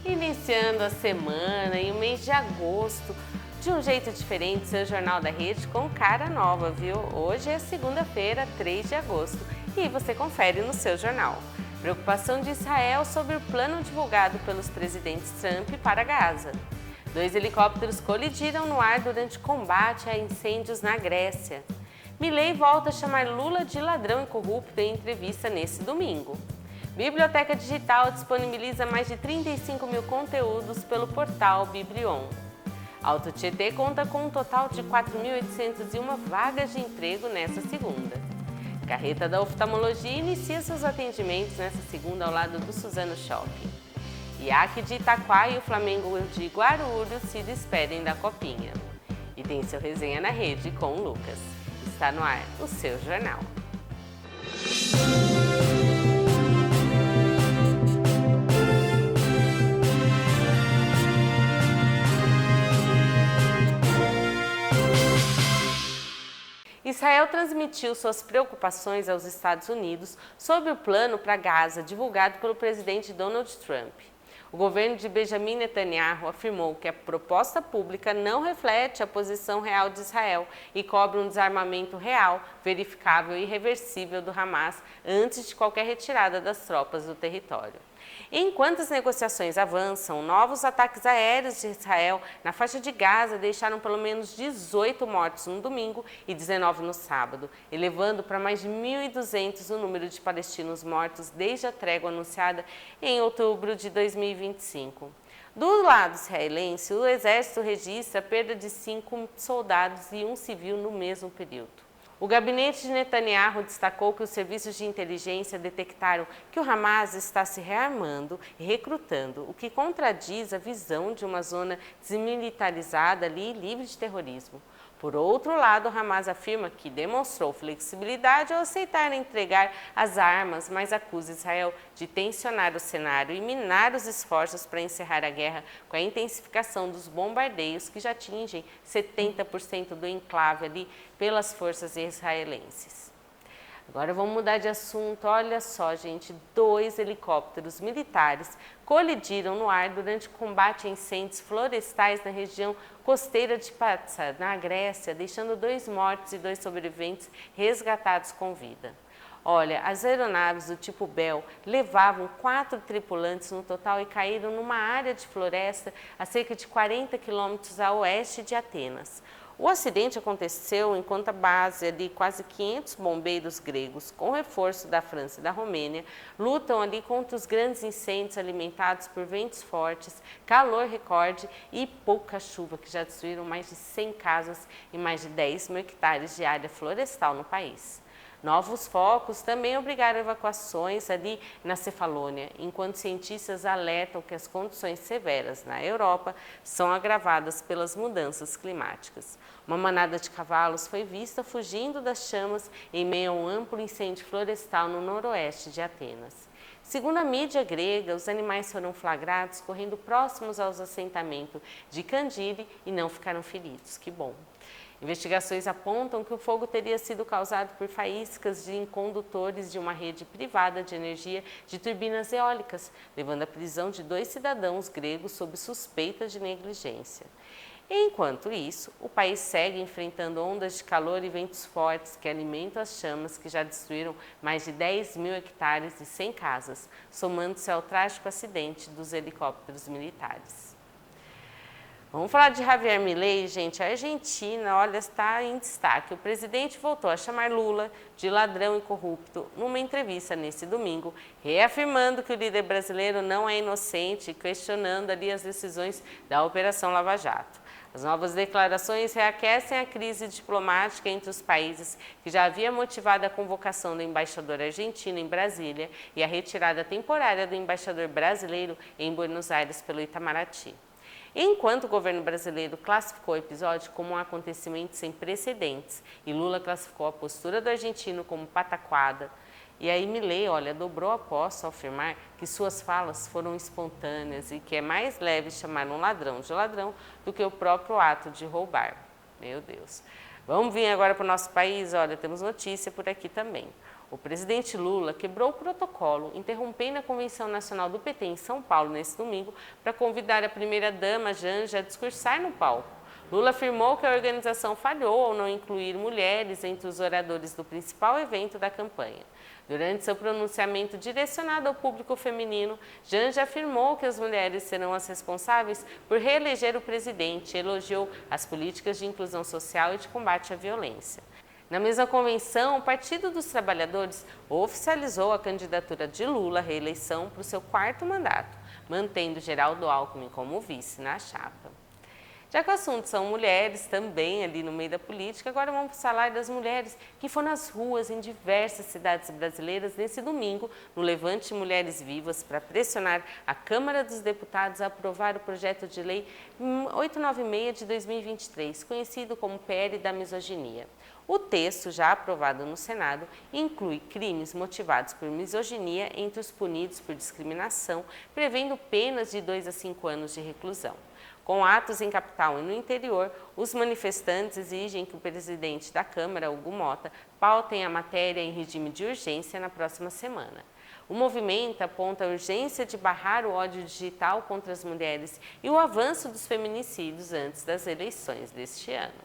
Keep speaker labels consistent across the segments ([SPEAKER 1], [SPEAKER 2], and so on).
[SPEAKER 1] Iniciando a semana e o mês de agosto, de um jeito diferente, seu Jornal da Rede com cara nova, viu? Hoje é segunda-feira, 3 de agosto, e você confere no seu jornal. Preocupação de Israel sobre o plano divulgado pelos presidentes Trump para Gaza. 2 helicópteros colidiram no ar durante combate a incêndios na Grécia. Milei volta a chamar Lula de ladrão e corrupto em entrevista nesse domingo. Biblioteca Digital disponibiliza mais de 35 mil conteúdos pelo portal Biblion. Alto Tietê conta com um total de 4.801 vagas de emprego nesta segunda. Carreta da Oftalmologia inicia seus atendimentos nesta segunda ao lado do Suzano Shopping. IAC de Itaquá e o Flamengo de Guarulhos se despedem da Copinha. E tem seu Resenha na Rede com o Lucas. Está no ar o seu jornal. Israel transmitiu suas preocupações aos Estados Unidos sobre o plano para Gaza divulgado pelo presidente Donald Trump. O governo de Benjamin Netanyahu afirmou que a proposta pública não reflete a posição real de Israel e cobra um desarmamento real, verificável e irreversível do Hamas antes de qualquer retirada das tropas do território. Enquanto as negociações avançam, novos ataques aéreos de Israel na faixa de Gaza deixaram pelo menos 18 mortos no domingo e 19 no sábado, elevando para mais de 1.200 o número de palestinos mortos desde a trégua anunciada em outubro de 2025. Do lado israelense, o exército registra a perda de 5 soldados e 1 civil no mesmo período. O gabinete de Netanyahu destacou que os serviços de inteligência detectaram que o Hamas está se rearmando e recrutando, o que contradiz a visão de uma zona desmilitarizada ali e livre de terrorismo. Por outro lado, o Hamas afirma que demonstrou flexibilidade ao aceitar entregar as armas, mas acusa Israel de tensionar o cenário e minar os esforços para encerrar a guerra com a intensificação dos bombardeios que já atingem 70% do enclave ali pelas forças israelenses. Agora vamos mudar de assunto. Olha só, gente, 2 helicópteros militares colidiram no ar durante o combate a incêndios florestais na região costeira de Patsa, na Grécia, deixando 2 mortos e 2 sobreviventes resgatados com vida. Olha, as aeronaves do tipo Bell levavam 4 tripulantes no total e caíram numa área de floresta a cerca de 40 quilômetros a oeste de Atenas. O acidente aconteceu enquanto a base de quase 500 bombeiros gregos, com reforço da França e da Romênia, lutam ali contra os grandes incêndios alimentados por ventos fortes, calor recorde e pouca chuva, que já destruíram mais de 100 casas e mais de 10 mil hectares de área florestal no país. Novos focos também obrigaram evacuações ali na Cefalônia, enquanto cientistas alertam que as condições severas na Europa são agravadas pelas mudanças climáticas. Uma manada de cavalos foi vista fugindo das chamas em meio a um amplo incêndio florestal no noroeste de Atenas. Segundo a mídia grega, os animais foram flagrados correndo próximos aos assentamentos de Candide e não ficaram feridos. Que bom! Investigações apontam que o fogo teria sido causado por faíscas de condutores de uma rede privada de energia de turbinas eólicas, levando à prisão de 2 cidadãos gregos sob suspeita de negligência. Enquanto isso, o país segue enfrentando ondas de calor e ventos fortes que alimentam as chamas que já destruíram mais de 10 mil hectares e 100 casas, somando-se ao trágico acidente dos helicópteros militares. Vamos falar de Javier Milei, gente. A Argentina, olha, está em destaque. O presidente voltou a chamar Lula de ladrão e corrupto numa entrevista nesse domingo, reafirmando que o líder brasileiro não é inocente e questionando ali as decisões da Operação Lava Jato. As novas declarações reaquecem a crise diplomática entre os países, que já havia motivado a convocação do embaixador argentino em Brasília e a retirada temporária do embaixador brasileiro em Buenos Aires pelo Itamaraty. Enquanto o governo brasileiro classificou o episódio como um acontecimento sem precedentes e Lula classificou a postura do argentino como pataquada, e aí Milei, olha, dobrou a aposta ao afirmar que suas falas foram espontâneas e que é mais leve chamar um ladrão de ladrão do que o próprio ato de roubar. Meu Deus! Vamos vir agora para o nosso país, olha, temos notícia por aqui também. O presidente Lula quebrou o protocolo, interrompendo a Convenção Nacional do PT em São Paulo nesse domingo para convidar a primeira-dama Janja a discursar no palco. Lula afirmou que a organização falhou ao não incluir mulheres entre os oradores do principal evento da campanha. Durante seu pronunciamento direcionado ao público feminino, Janja afirmou que as mulheres serão as responsáveis por reeleger o presidente e elogiou as políticas de inclusão social e de combate à violência. Na mesma convenção, o Partido dos Trabalhadores oficializou a candidatura de Lula à reeleição para o seu 4º mandato, mantendo Geraldo Alckmin como vice na chapa. Já que o assunto são mulheres também ali no meio da política, agora vamos falar das mulheres que foram às ruas em diversas cidades brasileiras nesse domingo, no Levante Mulheres Vivas, para pressionar a Câmara dos Deputados a aprovar o projeto de lei 896 de 2023, conhecido como PL da misoginia. O texto, já aprovado no Senado, inclui crimes motivados por misoginia entre os punidos por discriminação, prevendo penas de 2 a 5 anos de reclusão. Com atos em capital e no interior, os manifestantes exigem que o presidente da Câmara, Hugo Mota, pautem a matéria em regime de urgência na próxima semana. O movimento aponta a urgência de barrar o ódio digital contra as mulheres e o avanço dos feminicídios antes das eleições deste ano.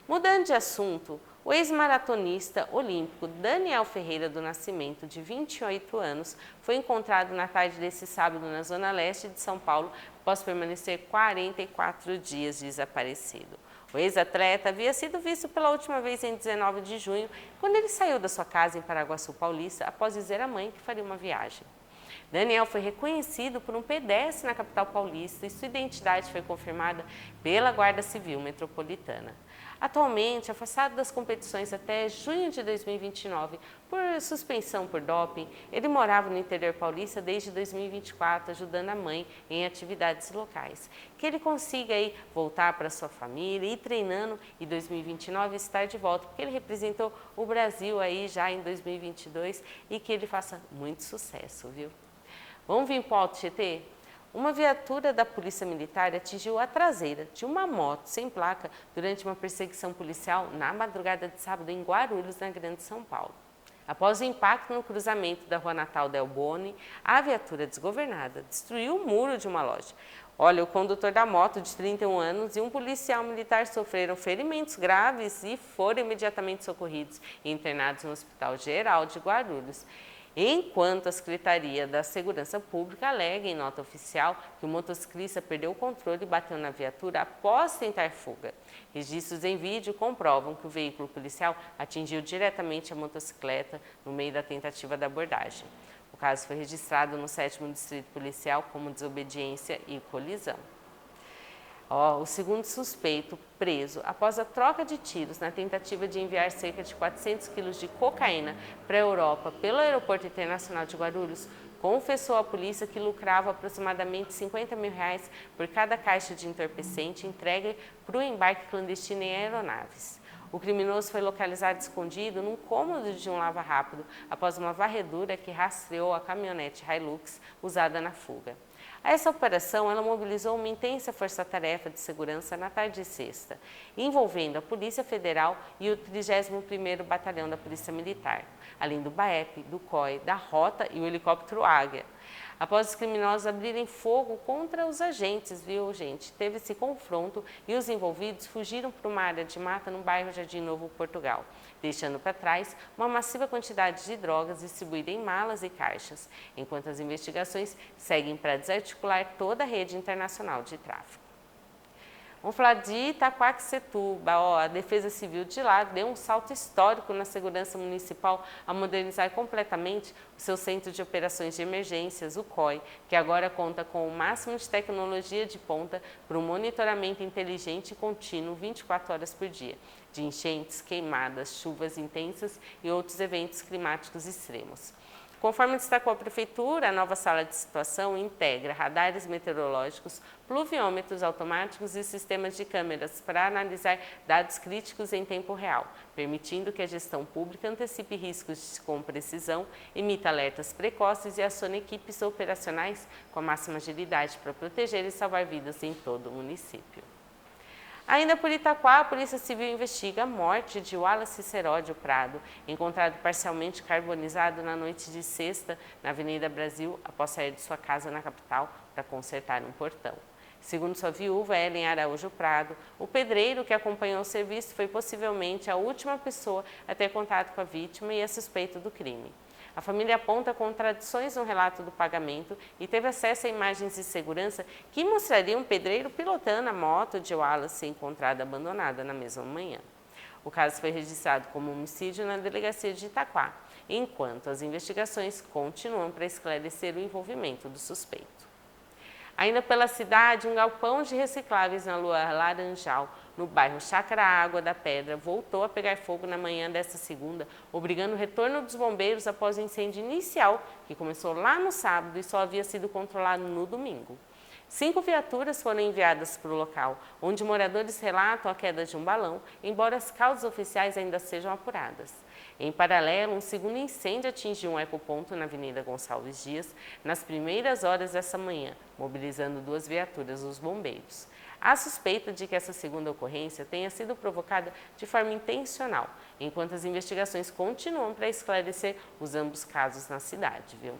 [SPEAKER 1] Mudando de assunto, o ex-maratonista olímpico Daniel Ferreira do Nascimento, de 28 anos, foi encontrado na tarde desse sábado na zona leste de São Paulo, após permanecer 44 dias desaparecido. O ex-atleta havia sido visto pela última vez em 19 de junho, quando ele saiu da sua casa em Paraguaçu Paulista, após dizer à mãe que faria uma viagem. Daniel foi reconhecido por um pedestre na capital paulista e sua identidade foi confirmada pela Guarda Civil Metropolitana. Atualmente, afastado das competições até junho de 2029 por suspensão por doping, ele morava no interior paulista desde 2024, ajudando a mãe em atividades locais. Que ele consiga aí voltar para sua família, ir treinando e 2029 estar de volta, porque ele representou o Brasil aí já em 2022 e que ele faça muito sucesso, viu? Vamos vir para o Alto GT? Uma viatura da Polícia Militar atingiu a traseira de uma moto sem placa durante uma perseguição policial na madrugada de sábado em Guarulhos, na Grande São Paulo. Após o impacto no cruzamento da Rua Natal Del Boni, a viatura desgovernada destruiu o muro de uma loja. Olha, o condutor da moto, de 31 anos, e um policial militar sofreram ferimentos graves e foram imediatamente socorridos e internados no Hospital Geral de Guarulhos. Enquanto a Secretaria da Segurança Pública alega em nota oficial que o motociclista perdeu o controle e bateu na viatura após tentar fuga. Registros em vídeo comprovam que o veículo policial atingiu diretamente a motocicleta no meio da tentativa da abordagem. O caso foi registrado no 7º Distrito Policial como desobediência e colisão. O segundo suspeito preso após a troca de tiros na tentativa de enviar cerca de 400 quilos de cocaína para a Europa pelo Aeroporto Internacional de Guarulhos, confessou à polícia que lucrava aproximadamente R$50 mil por cada caixa de entorpecente entregue para o embarque clandestino em aeronaves. O criminoso foi localizado escondido num cômodo de um lava-rápido após uma varredura que rastreou a caminhonete Hilux usada na fuga. A essa operação, ela mobilizou uma intensa força-tarefa de segurança na tarde de sexta, envolvendo a Polícia Federal e o 31º Batalhão da Polícia Militar, além do BAEP, do COI, da Rota e o helicóptero Águia. Após os criminosos abrirem fogo contra os agentes, viu, gente? Teve esse confronto e os envolvidos fugiram para uma área de mata no bairro Jardim Novo, Portugal, deixando para trás uma massiva quantidade de drogas distribuída em malas e caixas, enquanto as investigações seguem para desarticular toda a rede internacional de tráfico. Vamos falar de Itaquaquecetuba. A Defesa Civil de lá deu um salto histórico na segurança municipal a modernizar completamente o seu Centro de Operações de Emergências, o COI, que agora conta com o máximo de tecnologia de ponta para um monitoramento inteligente e contínuo 24 horas por dia, de enchentes, queimadas, chuvas intensas e outros eventos climáticos extremos. Conforme destacou a Prefeitura, a nova sala de situação integra radares meteorológicos, pluviômetros automáticos e sistemas de câmeras para analisar dados críticos em tempo real, permitindo que a gestão pública antecipe riscos com precisão, emita alertas precoces e acione equipes operacionais com a máxima agilidade para proteger e salvar vidas em todo o município. Ainda por Itaquá, a Polícia Civil investiga a morte de Wallace Seródio Prado, encontrado parcialmente carbonizado na noite de sexta na Avenida Brasil, após sair de sua casa na capital para consertar um portão. Segundo sua viúva, Ellen Araújo Prado, o pedreiro que acompanhou o serviço foi possivelmente a última pessoa a ter contato com a vítima e a suspeita do crime. A família aponta contradições no relato do pagamento e teve acesso a imagens de segurança que mostrariam um pedreiro pilotando a moto de Wallace encontrada abandonada na mesma manhã. O caso foi registrado como homicídio na delegacia de Itaquá, enquanto as investigações continuam para esclarecer o envolvimento do suspeito. Ainda pela cidade, um galpão de recicláveis na Rua Laranjal, no bairro Chácara Água da Pedra, voltou a pegar fogo na manhã desta segunda, obrigando o retorno dos bombeiros após o incêndio inicial, que começou lá no sábado e só havia sido controlado no domingo. 5 viaturas foram enviadas para o local, onde moradores relatam a queda de um balão, embora as causas oficiais ainda sejam apuradas. Em paralelo, um segundo incêndio atingiu um ecoponto na Avenida Gonçalves Dias nas primeiras horas dessa manhã, mobilizando 2 viaturas dos bombeiros. Há suspeita de que essa segunda ocorrência tenha sido provocada de forma intencional, enquanto as investigações continuam para esclarecer os ambos casos na cidade, viu?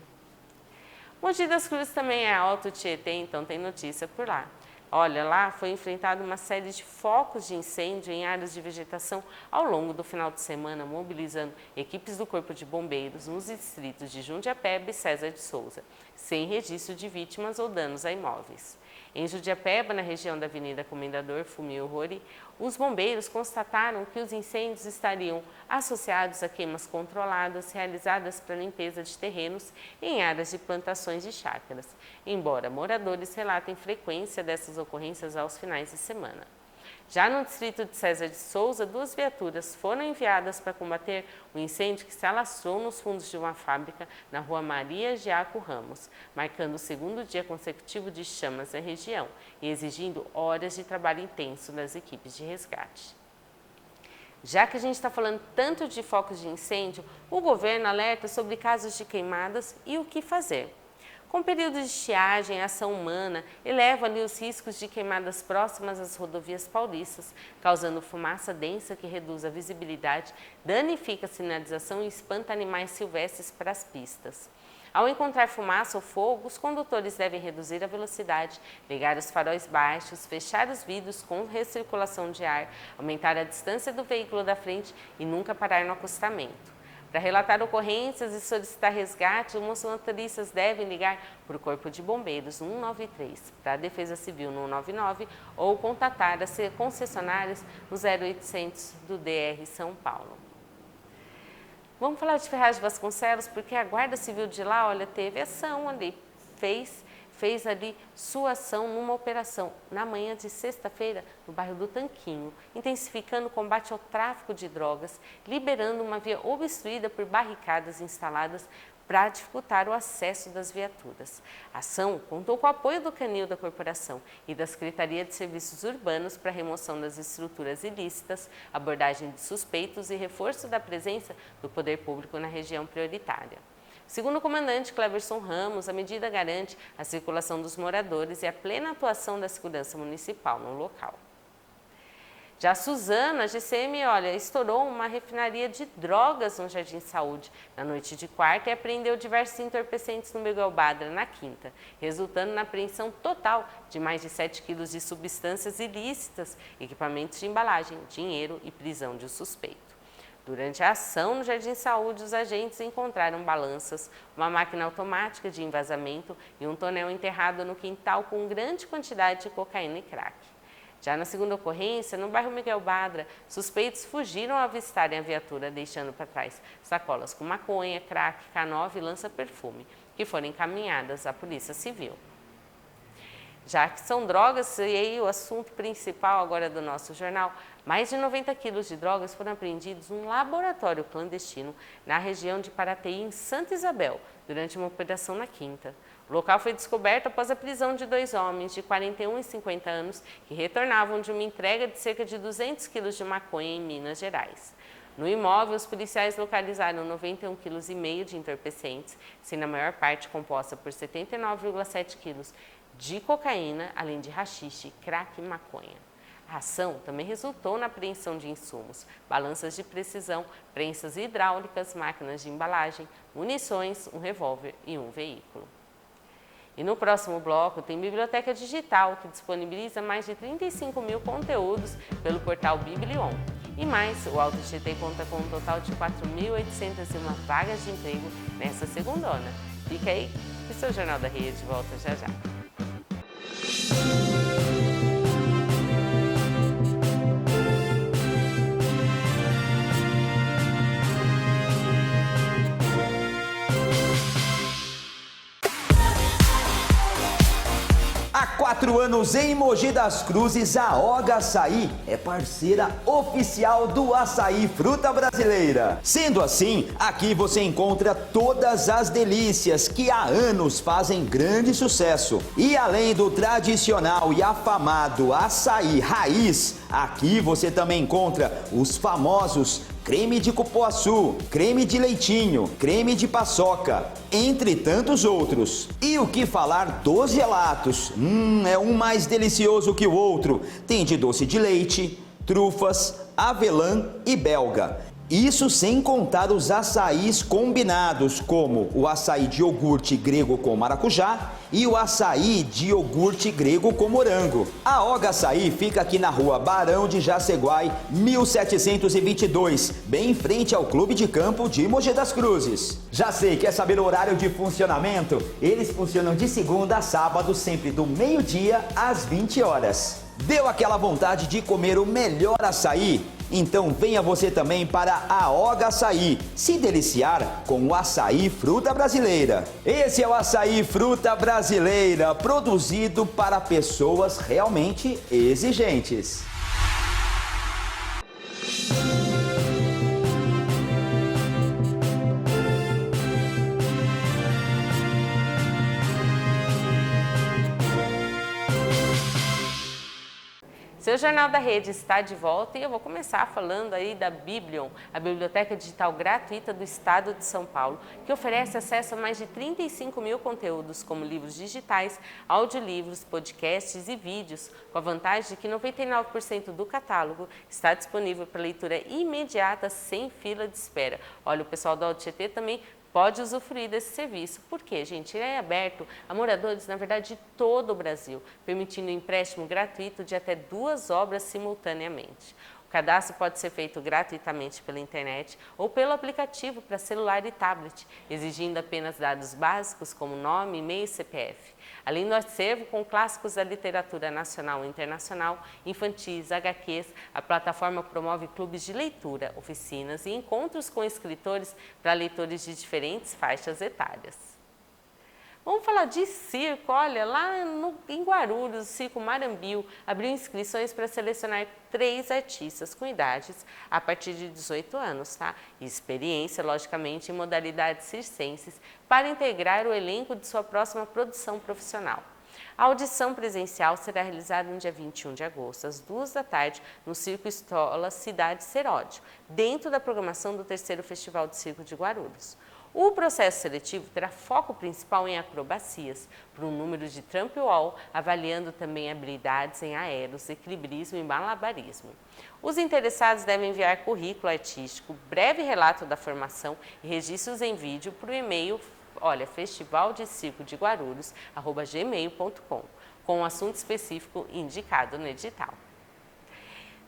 [SPEAKER 1] Mogi das Cruzes também é Alto Tietê, então tem notícia por lá. Olha, lá foi enfrentada uma série de focos de incêndio em áreas de vegetação ao longo do final de semana, mobilizando equipes do Corpo de Bombeiros nos distritos de Jundiapeba e César de Souza, sem registro de vítimas ou danos a imóveis. Em Jundiapeba, na região da Avenida Comendador Fumio Rori, os bombeiros constataram que os incêndios estariam associados a queimas controladas realizadas para limpeza de terrenos em áreas de plantações de chácaras, embora moradores relatem frequência dessas ocorrências aos finais de semana. Já no distrito de César de Souza, 2 viaturas foram enviadas para combater o incêndio que se alastrou nos fundos de uma fábrica na Rua Maria Giaco Ramos, marcando o 2º dia consecutivo de chamas na região e exigindo horas de trabalho intenso das equipes de resgate. Já que a gente está falando tanto de focos de incêndio, o governo alerta sobre casos de queimadas e o que fazer. Com períodos de estiagem, a ação humana eleva ali os riscos de queimadas próximas às rodovias paulistas, causando fumaça densa que reduz a visibilidade, danifica a sinalização e espanta animais silvestres para as pistas. Ao encontrar fumaça ou fogo, os condutores devem reduzir a velocidade, ligar os faróis baixos, fechar os vidros com recirculação de ar, aumentar a distância do veículo da frente e nunca parar no acostamento. Para relatar ocorrências e solicitar resgate, os motoristas devem ligar para o Corpo de Bombeiros no 193, para a Defesa Civil no 199 ou contatar as concessionárias no 0800 do DR São Paulo. Vamos falar de Ferraz de Vasconcelos, porque a Guarda Civil de lá, olha, teve ação ali, fez ali sua ação numa operação na manhã de sexta-feira no bairro do Tanquinho, intensificando o combate ao tráfico de drogas, liberando uma via obstruída por barricadas instaladas para dificultar o acesso das viaturas. A ação contou com o apoio do Canil da Corporação e da Secretaria de Serviços Urbanos para a remoção das estruturas ilícitas, abordagem de suspeitos e reforço da presença do poder público na região prioritária. Segundo o comandante Cleverson Ramos, a medida garante a circulação dos moradores e a plena atuação da segurança municipal no local. Já a Suzano, a GCM, olha, estourou uma refinaria de drogas no Jardim Saúde na noite de quarta e apreendeu diversos entorpecentes no Miguel Badra na quinta, resultando na apreensão total de mais de 7 quilos de substâncias ilícitas, equipamentos de embalagem, dinheiro e prisão de um suspeito. Durante a ação no Jardim Saúde, os agentes encontraram balanças, uma máquina automática de envasamento e um tonel enterrado no quintal com grande quantidade de cocaína e crack. Já na segunda ocorrência, no bairro Miguel Badra, suspeitos fugiram ao avistarem a viatura, deixando para trás sacolas com maconha, crack, K9 e lança-perfume, que foram encaminhadas à Polícia Civil. Já que são drogas, e aí o assunto principal agora do nosso jornal, mais de 90 quilos de drogas foram apreendidos num laboratório clandestino na região de Paraty, em Santa Isabel, durante uma operação na quinta. O local foi descoberto após a prisão de 2 homens de 41 e 50 anos que retornavam de uma entrega de cerca de 200 quilos de maconha em Minas Gerais. No imóvel, os policiais localizaram 91,5 kg de entorpecentes, sendo a maior parte composta por 79,7 quilos de cocaína, além de haxixe, crack e maconha. A ação também resultou na apreensão de insumos, balanças de precisão, prensas hidráulicas, máquinas de embalagem, munições, um revólver e um veículo. E no próximo bloco tem Biblioteca Digital, que disponibiliza mais de 35 mil conteúdos pelo portal Biblion. E mais, o Alto Tietê conta com um total de 4.801 vagas de emprego nessa segundona. Fica aí, que o seu Jornal da Rede volta já já.
[SPEAKER 2] Há 4 anos em Mogi das Cruzes, a Oga Açaí é parceira oficial do Açaí Fruta Brasileira. Sendo assim, aqui você encontra todas as delícias que há anos fazem grande sucesso. E além do tradicional e afamado açaí raiz, aqui você também encontra os famosos creme de cupuaçu, creme de leitinho, creme de paçoca, entre tantos outros. E o que falar dos gelatos? É um mais delicioso que o outro. Tem de doce de leite, trufas, avelã e belga. Isso sem contar os açaís combinados, como o açaí de iogurte grego com maracujá e o açaí de iogurte grego com morango. A Oga Açaí fica aqui na rua Barão de Jaceguai, 1722, bem em frente ao Clube de Campo de Mogi das Cruzes. Já sei, quer saber o horário de funcionamento? Eles funcionam de segunda a sábado, sempre do meio-dia às 20 horas. Deu aquela vontade de comer o melhor açaí? Então venha você também para a Oga Açaí, se deliciar com o Açaí Fruta Brasileira. Esse é o Açaí Fruta Brasileira, produzido para pessoas realmente exigentes.
[SPEAKER 1] Seu Jornal da Rede está de volta e eu vou começar falando aí da Biblion, a biblioteca digital gratuita do Estado de São Paulo, que oferece acesso a mais de 35 mil conteúdos, como livros digitais, audiolivros, podcasts e vídeos, com a vantagem de que 99% do catálogo está disponível para leitura imediata, sem fila de espera. Olha, o pessoal do Alto Tietê também pode usufruir desse serviço, porque, gente, ele é aberto a moradores, na verdade, de todo o Brasil, permitindo um empréstimo gratuito de até 2 obras simultaneamente. O cadastro pode ser feito gratuitamente pela internet ou pelo aplicativo para celular e tablet, exigindo apenas dados básicos como nome, e-mail e CPF. Além do acervo com clássicos da literatura nacional e internacional, infantis, HQs, a plataforma promove clubes de leitura, oficinas e encontros com escritores para leitores de diferentes faixas etárias. Vamos falar de circo. Olha, lá em Guarulhos, o Circo Marambio abriu inscrições para selecionar 3 artistas com idades a partir de 18 anos, tá? E experiência, logicamente, em modalidades circenses para integrar o elenco de sua próxima produção profissional. A audição presencial será realizada no dia 21 de agosto, às 2 da tarde, no Circo Escola Cidade Seródio, dentro da programação do 3º Festival de Circo de Guarulhos. O processo seletivo terá foco principal em acrobacias, por um número de tramp wall, avaliando também habilidades em aeros, equilibrismo e malabarismo. Os interessados devem enviar currículo artístico, breve relato da formação e registros em vídeo para o e-mail festivaldecircodeguarulhos@gmail.com, com um assunto específico indicado no edital.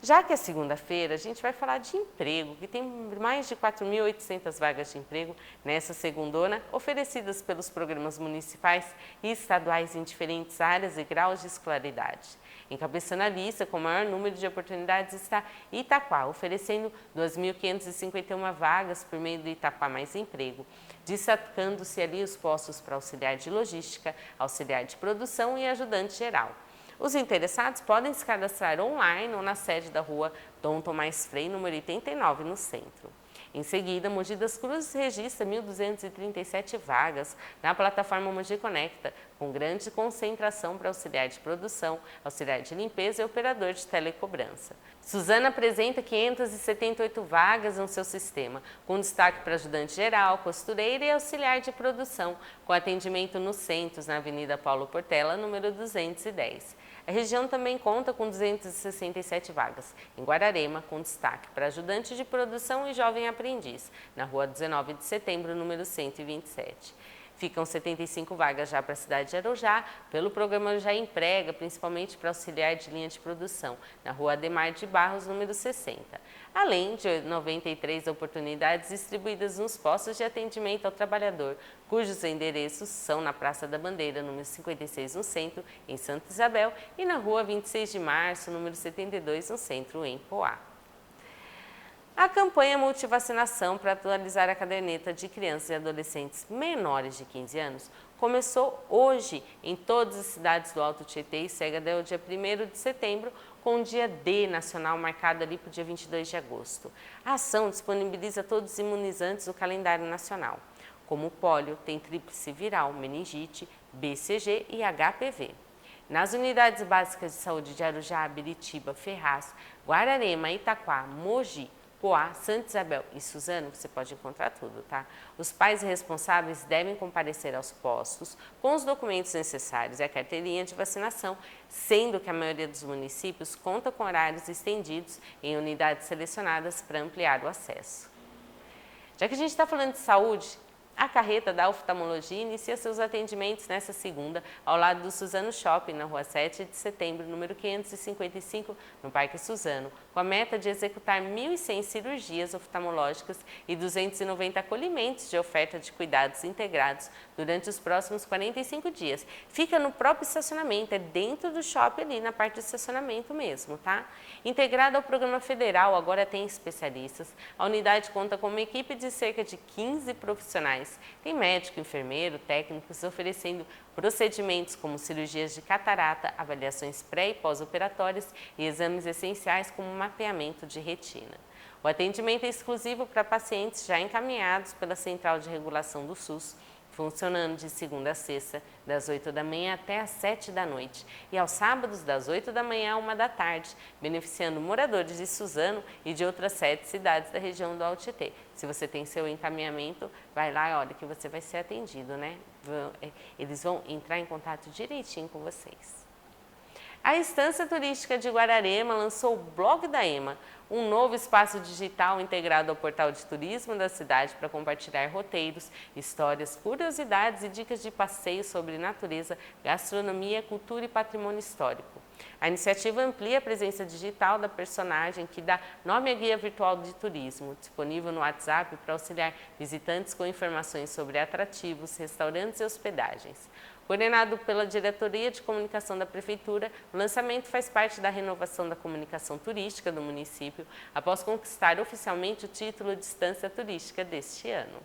[SPEAKER 1] Já que é segunda-feira, a gente vai falar de emprego, que tem mais de 4.800 vagas de emprego nessa segundona, oferecidas pelos programas municipais e estaduais em diferentes áreas e graus de escolaridade. Encabeçando a lista, com o maior número de oportunidades, está Itaquá, oferecendo 2.551 vagas por meio do Itaquá Mais Emprego, destacando-se ali os postos para auxiliar de logística, auxiliar de produção e ajudante geral. Os interessados podem se cadastrar online ou na sede da rua Dom Tomás Frei, número 89, no centro. Em seguida, Mogi das Cruzes registra 1.237 vagas na plataforma Mogi Conecta com grande concentração para auxiliar de produção, auxiliar de limpeza e operador de telecobrança. Suzano apresenta 578 vagas no seu sistema, com destaque para ajudante geral, costureira e auxiliar de produção, com atendimento nos centros, na Avenida Paulo Portela, número 210. A região também conta com 267 vagas, em Guararema, com destaque para ajudante de produção e jovem aprendiz, na Rua 19 de Setembro, número 127. Ficam 75 vagas já para a cidade de Arujá, pelo programa Já Emprega, principalmente para auxiliar de linha de produção, na Rua Ademar de Barros, número 60. Além de 93 oportunidades distribuídas nos postos de atendimento ao trabalhador, cujos endereços são na Praça da Bandeira, número 56, no centro, em Santa Isabel, e na Rua 26 de Março, número 72, no centro, em Poá. A campanha Multivacinação para atualizar a caderneta de crianças e adolescentes menores de 15 anos começou hoje em todas as cidades do Alto Tietê e segue até o dia 1º de setembro, com o dia D nacional marcado ali para o dia 22 de agosto. A ação disponibiliza todos os imunizantes do calendário nacional, como o pólio, tem tríplice viral, meningite, BCG e HPV. Nas unidades básicas de saúde de Arujá, Biritiba, Ferraz, Guararema, Itaquá, Mogi, Poá, Santa Isabel e Suzano, você pode encontrar tudo, tá? Os pais responsáveis devem comparecer aos postos com os documentos necessários e a carteirinha de vacinação, sendo que a maioria dos municípios conta com horários estendidos em unidades selecionadas para ampliar o acesso. Já que a gente está falando de saúde, a carreta da oftalmologia inicia seus atendimentos nesta segunda, ao lado do Suzano Shopping, na Rua 7 de Setembro, número 555, no Parque Suzano, com a meta de executar 1.100 cirurgias oftalmológicas e 290 acolhimentos de oferta de cuidados integrados durante os próximos 45 dias. Fica no próprio estacionamento, é dentro do shopping ali, na parte do estacionamento mesmo, tá? Integrada ao programa federal, agora tem especialistas. A unidade conta com uma equipe de cerca de 15 profissionais. Tem médico, enfermeiro, técnicos oferecendo procedimentos como cirurgias de catarata, avaliações pré e pós-operatórias e exames essenciais como mapeamento de retina. O atendimento é exclusivo para pacientes já encaminhados pela Central de Regulação do SUS, funcionando de segunda a sexta, das 8 da manhã até às 7 da noite, e aos sábados, das 8 da manhã à 1 da tarde, beneficiando moradores de Suzano e de outras 7 cidades da região do Alto Tietê. Se você tem seu encaminhamento, vai lá e olha que você vai ser atendido, né? Eles vão entrar em contato direitinho com vocês. A Estância Turística de Guararema lançou o Blog da EMA, um novo espaço digital integrado ao portal de turismo da cidade para compartilhar roteiros, histórias, curiosidades e dicas de passeio sobre natureza, gastronomia, cultura e patrimônio histórico. A iniciativa amplia a presença digital da personagem que dá nome à guia virtual de turismo, disponível no WhatsApp para auxiliar visitantes com informações sobre atrativos, restaurantes e hospedagens. Coordenado pela Diretoria de Comunicação da Prefeitura, o lançamento faz parte da renovação da comunicação turística do município, após conquistar oficialmente o título de Estância Turística deste ano.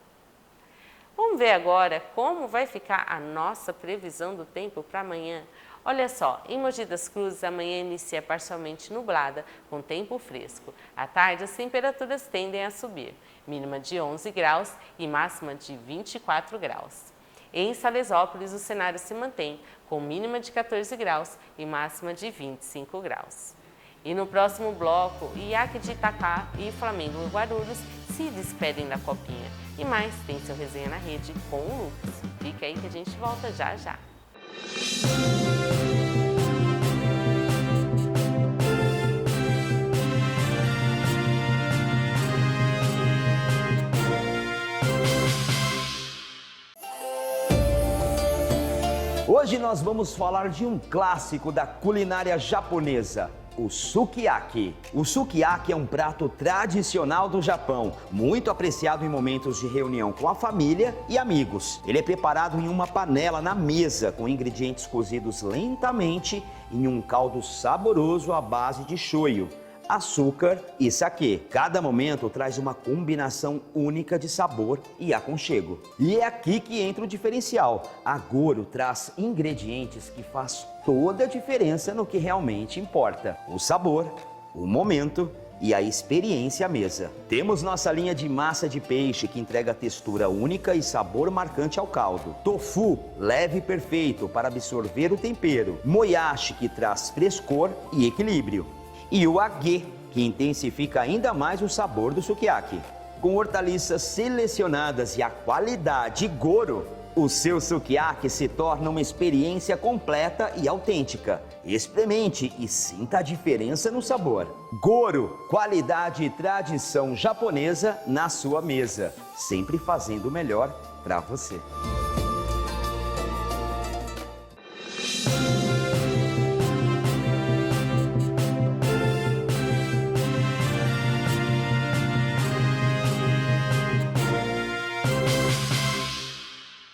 [SPEAKER 1] Vamos ver agora como vai ficar a nossa previsão do tempo para amanhã. Olha só, em Mogi das Cruzes, amanhã inicia parcialmente nublada, com tempo fresco. À tarde, as temperaturas tendem a subir, mínima de 11 graus e máxima de 24 graus. Em Salesópolis, o cenário se mantém, com mínima de 14 graus e máxima de 25 graus. E no próximo bloco, Iaque de Itacá e Flamengo e Guarulhos se despedem da Copinha. E mais, tem seu Resenha na Rede com o Lucas. Fica aí que a gente volta já já.
[SPEAKER 2] Hoje nós vamos falar de um clássico da culinária japonesa, o sukiyaki. O sukiyaki é um prato tradicional do Japão, muito apreciado em momentos de reunião com a família e amigos. Ele é preparado em uma panela na mesa, com ingredientes cozidos lentamente em um caldo saboroso à base de shoyu, açúcar e saquê. Cada momento traz uma combinação única de sabor e aconchego. E é aqui que entra o diferencial. A Goro traz ingredientes que faz toda a diferença no que realmente importa: o sabor, o momento e a experiência à mesa. Temos nossa linha de massa de peixe que entrega textura única e sabor marcante ao caldo. Tofu, leve e perfeito para absorver o tempero. Moyashi, que traz frescor e equilíbrio. E o agê, que intensifica ainda mais o sabor do sukiyaki. Com hortaliças selecionadas e a qualidade Goro, o seu sukiyaki se torna uma experiência completa e autêntica. Experimente e sinta a diferença no sabor. Goro, qualidade e tradição japonesa na sua mesa, sempre fazendo o melhor para você.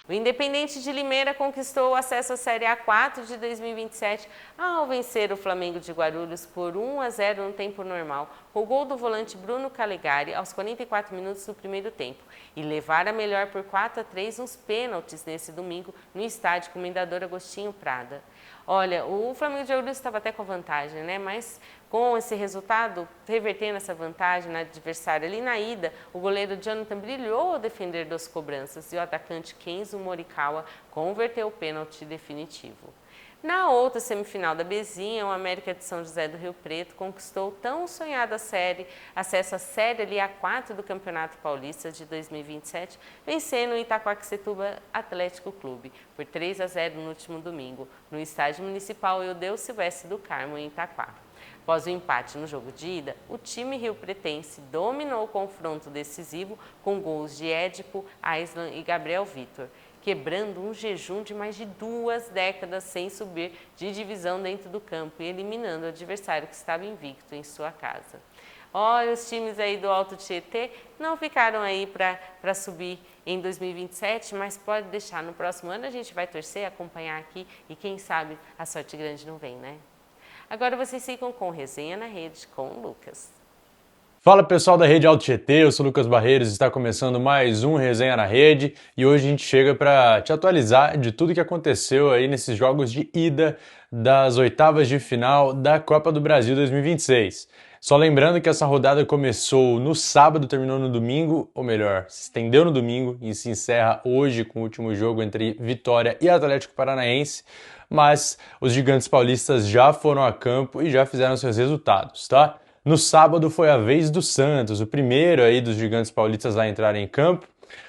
[SPEAKER 1] O Independente de Limeira conquistou o acesso à Série A4 de 2027 ao vencer o Flamengo de Guarulhos por 1-0 no tempo normal, com o gol do volante Bruno Calegari aos 44 minutos do primeiro tempo, e levar a melhor por 4-3 nos pênaltis nesse domingo no estádio Comendador Agostinho Prada. Olha, o Flamengo de Guarulhos estava até com vantagem, né? Mas com esse resultado, revertendo essa vantagem no adversário ali na ida, o goleiro Jonathan brilhou ao defender das cobranças e o atacante Kenzo Morikawa converteu o pênalti definitivo. Na outra semifinal da Bezinha, o América de São José do Rio Preto conquistou tão sonhada acesso à Série A4 do Campeonato Paulista de 2027, vencendo o Itaquaquecetuba Atlético Clube por 3-0 no último domingo, no estádio municipal Eudeu Silvestre do Carmo, em Itaquá. Após o empate no jogo de ida, o time rio-pretense dominou o confronto decisivo com gols de Édipo, Aislan e Gabriel Vitor, quebrando um jejum de mais de 2 décadas sem subir de divisão dentro do campo e eliminando o adversário que estava invicto em sua casa. Olha, os times aí do Alto Tietê não ficaram aí para subir em 2027, mas pode deixar, no próximo ano a gente vai torcer, acompanhar aqui e quem sabe a sorte grande não vem, né? Agora vocês ficam com Resenha na Rede com o Lucas.
[SPEAKER 3] Fala pessoal da Rede Alto Tietê, eu sou Lucas Barreiros, está começando mais um Resenha na Rede e hoje a gente chega para te atualizar de tudo que aconteceu aí nesses jogos de ida das oitavas de final da Copa do Brasil 2026. Só lembrando que essa rodada começou no sábado, terminou no domingo, ou melhor, se estendeu no domingo e se encerra hoje com o último jogo entre Vitória e Atlético Paranaense, mas os gigantes paulistas já foram a campo e já fizeram seus resultados, tá? No sábado foi a vez do Santos, o primeiro aí dos gigantes paulistas a entrarem em campo.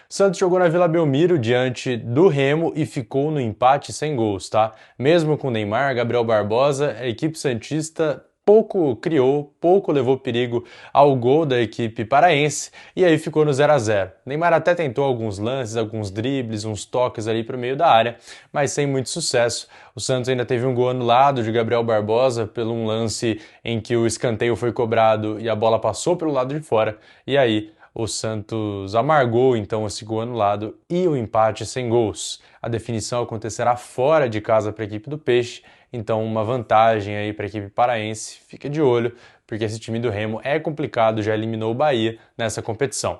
[SPEAKER 3] O Santos jogou na Vila Belmiro diante do Remo e ficou no empate sem gols, tá? Mesmo com Neymar, Gabriel Barbosa, a equipe santista pouco criou, pouco levou perigo ao gol da equipe paraense e aí ficou no 0-0. Neymar até tentou alguns lances, alguns dribles, uns toques ali para o meio da área, mas sem muito sucesso. O Santos ainda teve um gol anulado de Gabriel Barbosa pelo um lance em que o escanteio foi cobrado e a bola passou pelo lado de fora e aí o Santos amargou então esse gol anulado e o empate sem gols. A definição acontecerá fora de casa para a equipe do Peixe, então uma vantagem aí para a equipe paraense. Fica de olho, porque esse time do Remo é complicado, já eliminou o Bahia nessa competição.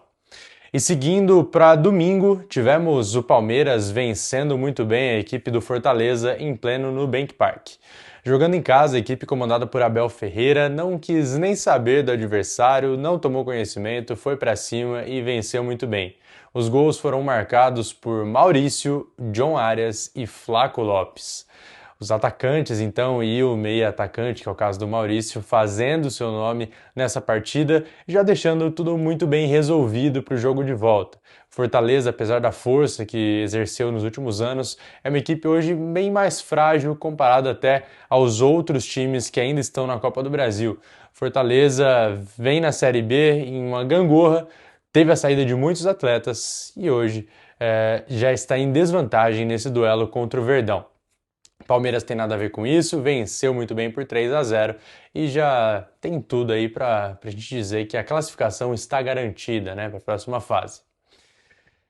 [SPEAKER 3] E seguindo para domingo, tivemos o Palmeiras vencendo muito bem a equipe do Fortaleza em pleno Nubank Park. Jogando em casa, a equipe comandada por Abel Ferreira não quis nem saber do adversário, não tomou conhecimento, foi para cima e venceu muito bem. Os gols foram marcados por Maurício, John Arias e Flaco Lopes. Os atacantes, então, e o meia atacante, que é o caso do Maurício, fazendo seu nome nessa partida, já deixando tudo muito bem resolvido para o jogo de volta. Fortaleza, apesar da força que exerceu nos últimos anos, é uma equipe hoje bem mais frágil comparado até aos outros times que ainda estão na Copa do Brasil. Fortaleza vem na Série B em uma gangorra, teve a saída de muitos atletas e hoje já está em desvantagem nesse duelo contra o Verdão. Palmeiras tem nada a ver com isso, venceu muito bem por 3-0 e já tem tudo aí para a gente dizer que a classificação está garantida, né, para a próxima fase.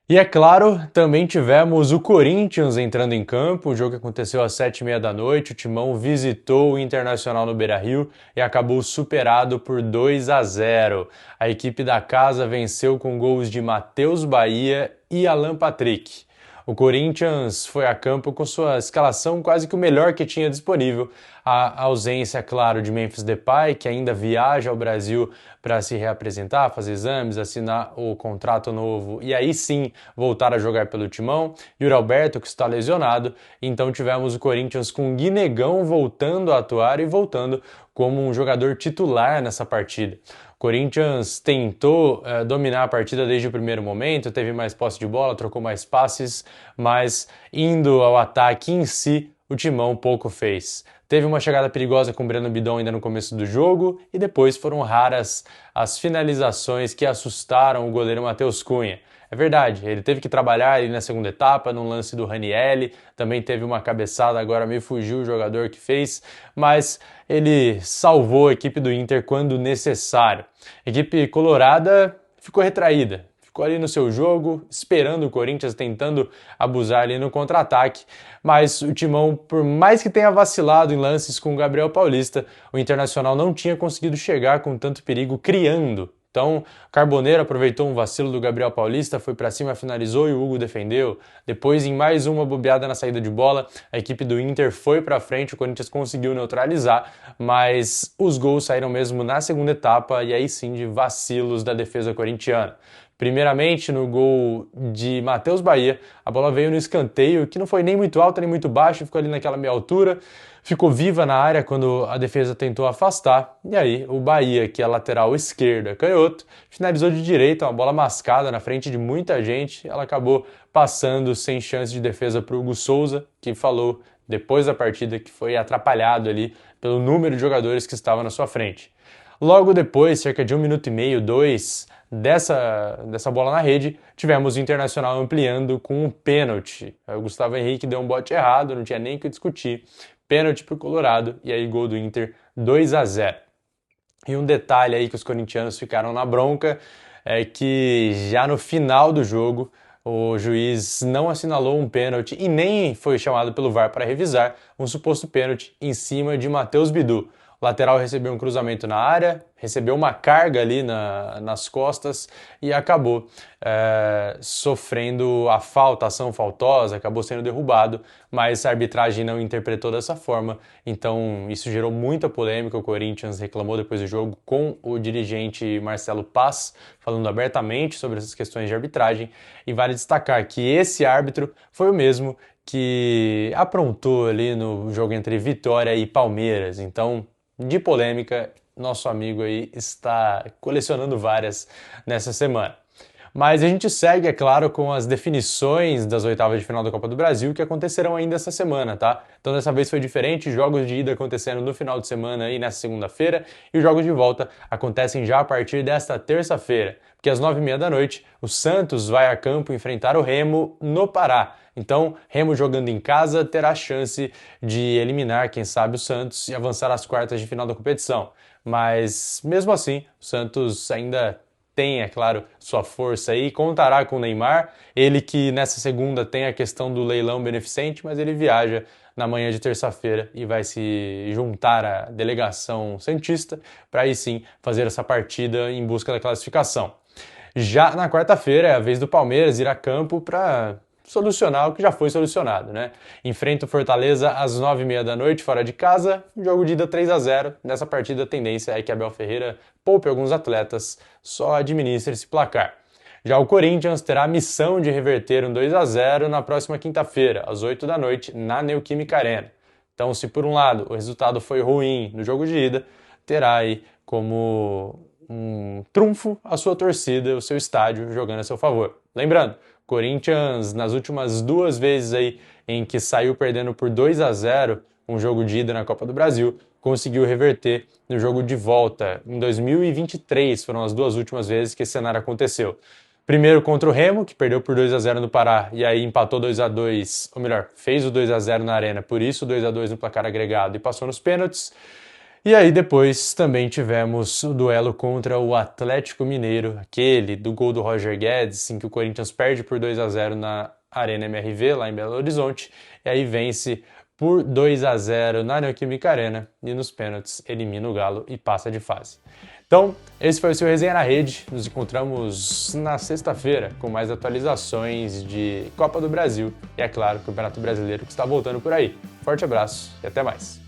[SPEAKER 3] E é claro, também tivemos o Corinthians entrando em campo, o jogo aconteceu às 7h30 da noite, o Timão visitou o Internacional no Beira-Rio e acabou superado por 2-0. A equipe da casa venceu com gols de Matheus Bahia e Alan Patrick. O Corinthians foi a campo com sua escalação quase que o melhor que tinha disponível. A ausência, claro, de Memphis Depay, que ainda viaja ao Brasil para se reapresentar, fazer exames, assinar o contrato novo e aí sim voltar a jogar pelo timão. Yuri Alberto, que está lesionado. Então tivemos o Corinthians com o Guinegão voltando a atuar e voltando como um jogador titular nessa partida. O Corinthians tentou dominar a partida desde o primeiro momento, teve mais posse de bola, trocou mais passes, mas indo ao ataque em si, o timão pouco fez. Teve uma chegada perigosa com o Breno Bidon ainda no começo do jogo e depois foram raras as finalizações que assustaram o goleiro Matheus Cunha. É verdade, ele teve que trabalhar ali na segunda etapa, num lance do Ranieri, também teve uma cabeçada, agora me fugiu o jogador que fez, mas ele salvou a equipe do Inter quando necessário. A equipe colorada ficou retraída, ficou ali no seu jogo, esperando o Corinthians, tentando abusar ali no contra-ataque, mas o Timão, por mais que tenha vacilado em lances com o Gabriel Paulista, o Internacional não tinha conseguido chegar com tanto perigo criando. Então, Carboneiro aproveitou um vacilo do Gabriel Paulista, foi para cima, finalizou e o Hugo defendeu. Depois, em mais uma bobeada na saída de bola, a equipe do Inter foi para frente, o Corinthians conseguiu neutralizar, mas os gols saíram mesmo na segunda etapa e aí sim de vacilos da defesa corintiana. Primeiramente, no gol de Matheus Bahia, a bola veio no escanteio, que não foi nem muito alta nem muito baixa, ficou ali naquela meia altura, ficou viva na área quando a defesa tentou afastar, e aí o Bahia, que é lateral esquerda, canhoto, finalizou de direita, uma bola mascada na frente de muita gente, ela acabou passando sem chance de defesa para o Hugo Souza, que falou depois da partida que foi atrapalhado ali pelo número de jogadores que estavam na sua frente. Logo depois, cerca de 1 minuto e meio, 2, dessa bola na rede, tivemos o Internacional ampliando com um pênalti. O Gustavo Henrique deu um bote errado, não tinha nem o que discutir. Pênalti para o Colorado e aí gol do Inter 2-0. E um detalhe aí que os corintianos ficaram na bronca é que já no final do jogo o juiz não assinalou um pênalti e nem foi chamado pelo VAR para revisar um suposto pênalti em cima de Matheus Bidu. O lateral recebeu um cruzamento na área, recebeu uma carga ali nas costas e acabou sofrendo a falta, a ação faltosa, acabou sendo derrubado, mas a arbitragem não interpretou dessa forma, então isso gerou muita polêmica. O Corinthians reclamou depois do jogo com o dirigente Marcelo Paz, falando abertamente sobre essas questões de arbitragem, e vale destacar que esse árbitro foi o mesmo que aprontou ali no jogo entre Vitória e Palmeiras, então de polêmica, nosso amigo aí está colecionando várias nessa semana. Mas a gente segue, é claro, com as definições das oitavas de final da Copa do Brasil que acontecerão ainda essa semana, tá? Então dessa vez foi diferente, jogos de ida acontecendo no final de semana e nessa segunda-feira, e os jogos de volta acontecem já a partir desta terça-feira, porque às 9h30 da noite o Santos vai a campo enfrentar o Remo no Pará. Então, Remo jogando em casa terá chance de eliminar, quem sabe, o Santos e avançar às quartas de final da competição. Mas, mesmo assim, o Santos ainda tem, é claro, sua força aí, contará com o Neymar, ele que nessa segunda tem a questão do leilão beneficente, mas ele viaja na manhã de terça-feira e vai se juntar à delegação santista para aí sim fazer essa partida em busca da classificação. Já na quarta-feira é a vez do Palmeiras ir a campo para solucionar o que já foi solucionado, né? Enfrenta o Fortaleza às 9h30 da noite, fora de casa, jogo de ida 3-0. Nessa partida a tendência é que Abel Ferreira poupe alguns atletas, só administre esse placar. Já o Corinthians terá a missão de reverter um 2-0 na próxima quinta-feira, às 8 da noite, na Neoquímica Arena. Então, se por um lado o resultado foi ruim no jogo de ida, terá aí como um trunfo a sua torcida, o seu estádio jogando a seu favor. Lembrando, Corinthians, nas últimas 2 vezes aí em que saiu perdendo por 2-0 um jogo de ida na Copa do Brasil, conseguiu reverter no jogo de volta. Em 2023 foram as 2 últimas vezes que esse cenário aconteceu. Primeiro contra o Remo, que perdeu por 2-0 no Pará e aí empatou 2-2, ou melhor, fez o 2-0 na Arena, por isso 2-2 no placar agregado e passou nos pênaltis. E aí depois também tivemos o duelo contra o Atlético Mineiro, aquele do gol do Roger Guedes, em que o Corinthians perde por 2-0 na Arena MRV, lá em Belo Horizonte, e aí vence por 2-0 na Neoquímica Arena e nos pênaltis elimina o Galo e passa de fase. Então, esse foi o seu Resenha na Rede. Nos encontramos na sexta-feira com mais atualizações de Copa do Brasil e, é claro, Campeonato Brasileiro que está voltando por aí. Forte abraço e até mais.